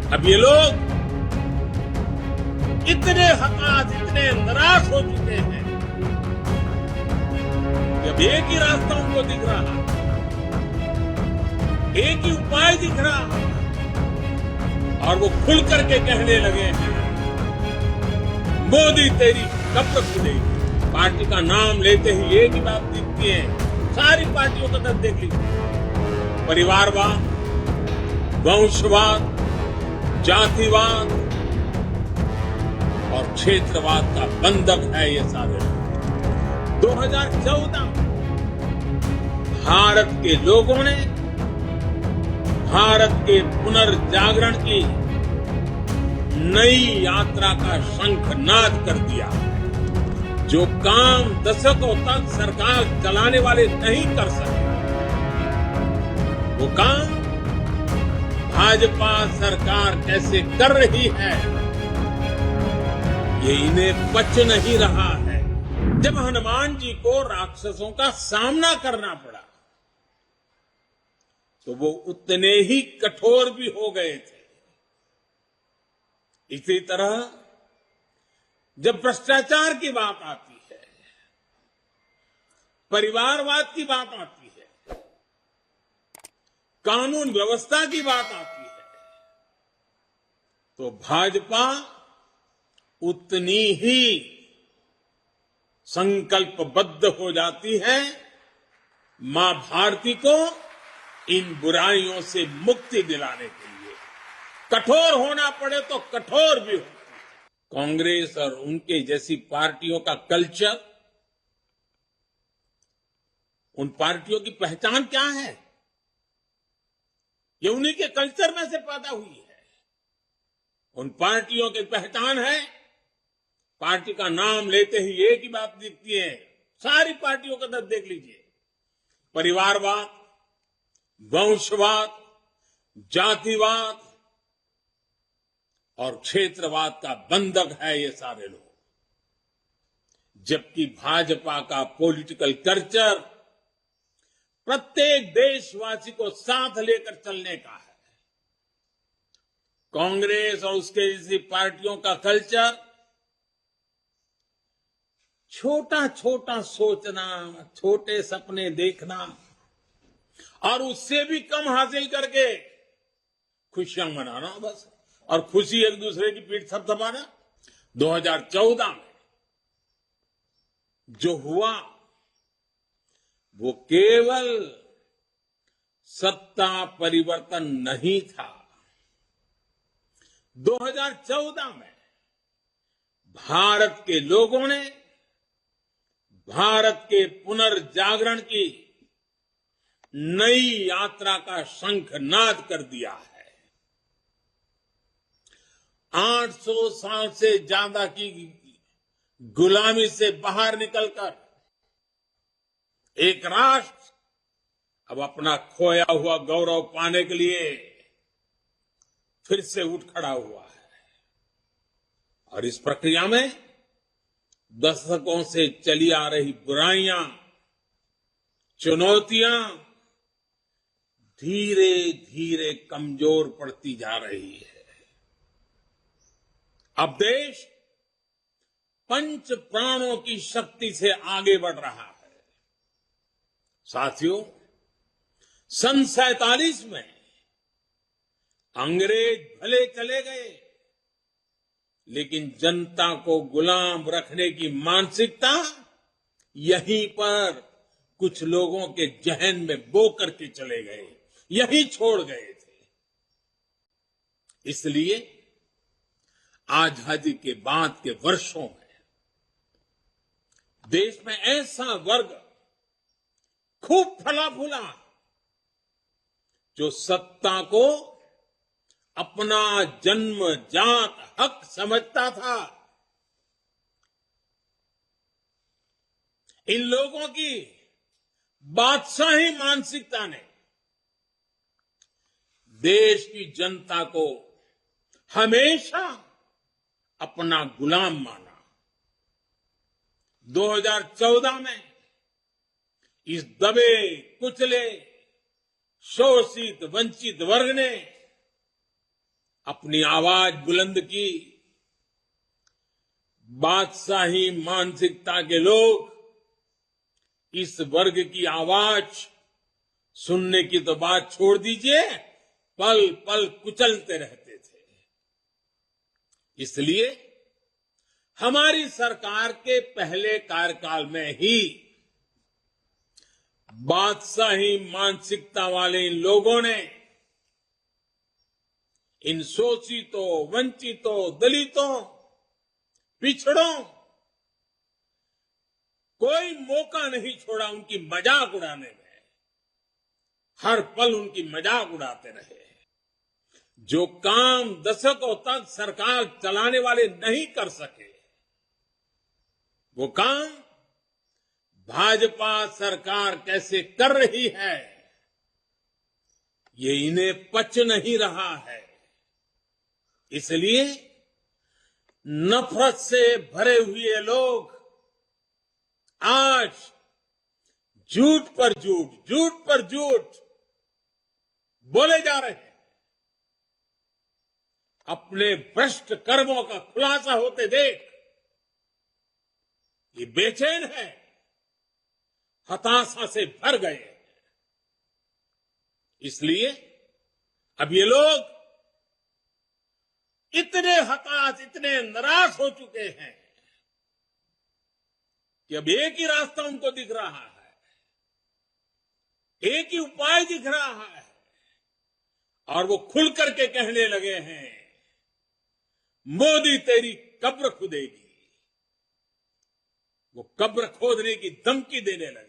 अब ये लोग इतने हताश, इतने निराश हो चुके हैं कि अब एक ही रास्ता उनको दिख रहा, एक ही उपाय दिख रहा, और वो खुल करके कहने लगे हैं, मोदी तेरी कब तक खुलेगी। पार्टी का नाम लेते ही एक ही बात दिखती है, सारी पार्टियों का दर्द देख लीजिए, परिवारवाद, वंशवाद, जातिवाद और क्षेत्रवाद का बंधक है ये सारे। 2014 भारत के लोगों ने भारत के पुनर्जागरण की नई यात्रा का शंखनाद कर दिया। जो काम दशकों तक सरकार चलाने वाले नहीं कर सके, वो काम भाजपा सरकार कैसे कर रही है, ये इन्हें पच नहीं रहा है। जब हनुमान जी को राक्षसों का सामना करना पड़ा, तो वो उतने ही कठोर भी हो गए थे। इसी तरह जब भ्रष्टाचार की बात आती है, परिवारवाद की बात आती है, कानून व्यवस्था की बात आती है, तो भाजपा उतनी ही संकल्पबद्ध हो जाती है मां भारती को इन बुराइयों से मुक्ति दिलाने के लिए। कठोर होना पड़े तो कठोर भी होती है। कांग्रेस और उनके जैसी पार्टियों का कल्चर, उन पार्टियों की पहचान क्या है? ये उन्हीं के कल्चर में से पैदा हुई है। उन पार्टियों की पहचान है, पार्टी का नाम लेते ही एक ही बात दिखती है, सारी पार्टियों का दर्द देख लीजिए, परिवारवाद, वंशवाद, जातिवाद और क्षेत्रवाद का बंधक है ये सारे लोग। जबकि भाजपा का पॉलिटिकल कल्चर प्रत्येक देशवासी को साथ लेकर चलने का है। कांग्रेस और उसके जैसी पार्टियों का कल्चर छोटा छोटा सोचना, छोटे सपने देखना और उससे भी कम हासिल करके खुशियां मनाना बस, और खुशी एक दूसरे की पीठ थपथपाना। 2014 में जो हुआ वो केवल सत्ता परिवर्तन नहीं था। 2014 में भारत के लोगों ने भारत के पुनर्जागरण की नई यात्रा का शंखनाद कर दिया है। 800 साल से ज्यादा की गुलामी से बाहर निकलकर एक राष्ट्र अब अपना खोया हुआ गौरव पाने के लिए फिर से उठ खड़ा हुआ है। और इस प्रक्रिया में दशकों से चली आ रही बुराइयां, चुनौतियां धीरे धीरे कमजोर पड़ती जा रही है। अब देश पंच प्राणों की शक्ति से आगे बढ़ रहा है। साथियों, सन 47 में अंग्रेज भले चले गए, लेकिन जनता को गुलाम रखने की मानसिकता यहीं पर कुछ लोगों के जहन में बो करके चले गए, यही छोड़ गए थे। इसलिए आजादी के बाद के वर्षों में देश में ऐसा वर्ग खूब फला फूला जो सत्ता को अपना जन्मजात हक समझता था। इन लोगों की बादशाही मानसिकता ने देश की जनता को हमेशा अपना गुलाम माना। 2014 में इस दबे कुचले शोषित वंचित वर्ग ने अपनी आवाज बुलंद की। बादशाही मानसिकता के लोग इस वर्ग की आवाज सुनने की तो बात छोड़ दीजिए, पल पल कुचलते रहते थे। इसलिए हमारी सरकार के पहले कार्यकाल में ही बादशाही मानसिकता वाले इन लोगों ने इन शोषितों, वंचितों, दलितों, पिछड़ों कोई मौका नहीं छोड़ा उनकी मजाक उड़ाने में। हर पल उनकी मजाक उड़ाते रहे। जो काम दशकों तक सरकार चलाने वाले नहीं कर सके, वो काम भाजपा सरकार कैसे कर रही है, ये इन्हें पच नहीं रहा है। इसलिए नफरत से भरे हुए लोग आज झूठ पर झूठ, झूठ पर झूठ बोले जा रहे हैं। अपने भ्रष्ट कर्मों का खुलासा होते देख ये बेचैन है, हताशा से भर गए। इसलिए अब ये लोग इतने हताश, इतने निराश हो चुके हैं कि अब एक ही रास्ता उनको दिख रहा है, एक ही उपाय दिख रहा है, और वो खुल करके कहने लगे हैं, मोदी तेरी कब्र खुदेगी। वो कब्र खोदने की धमकी देने लगे।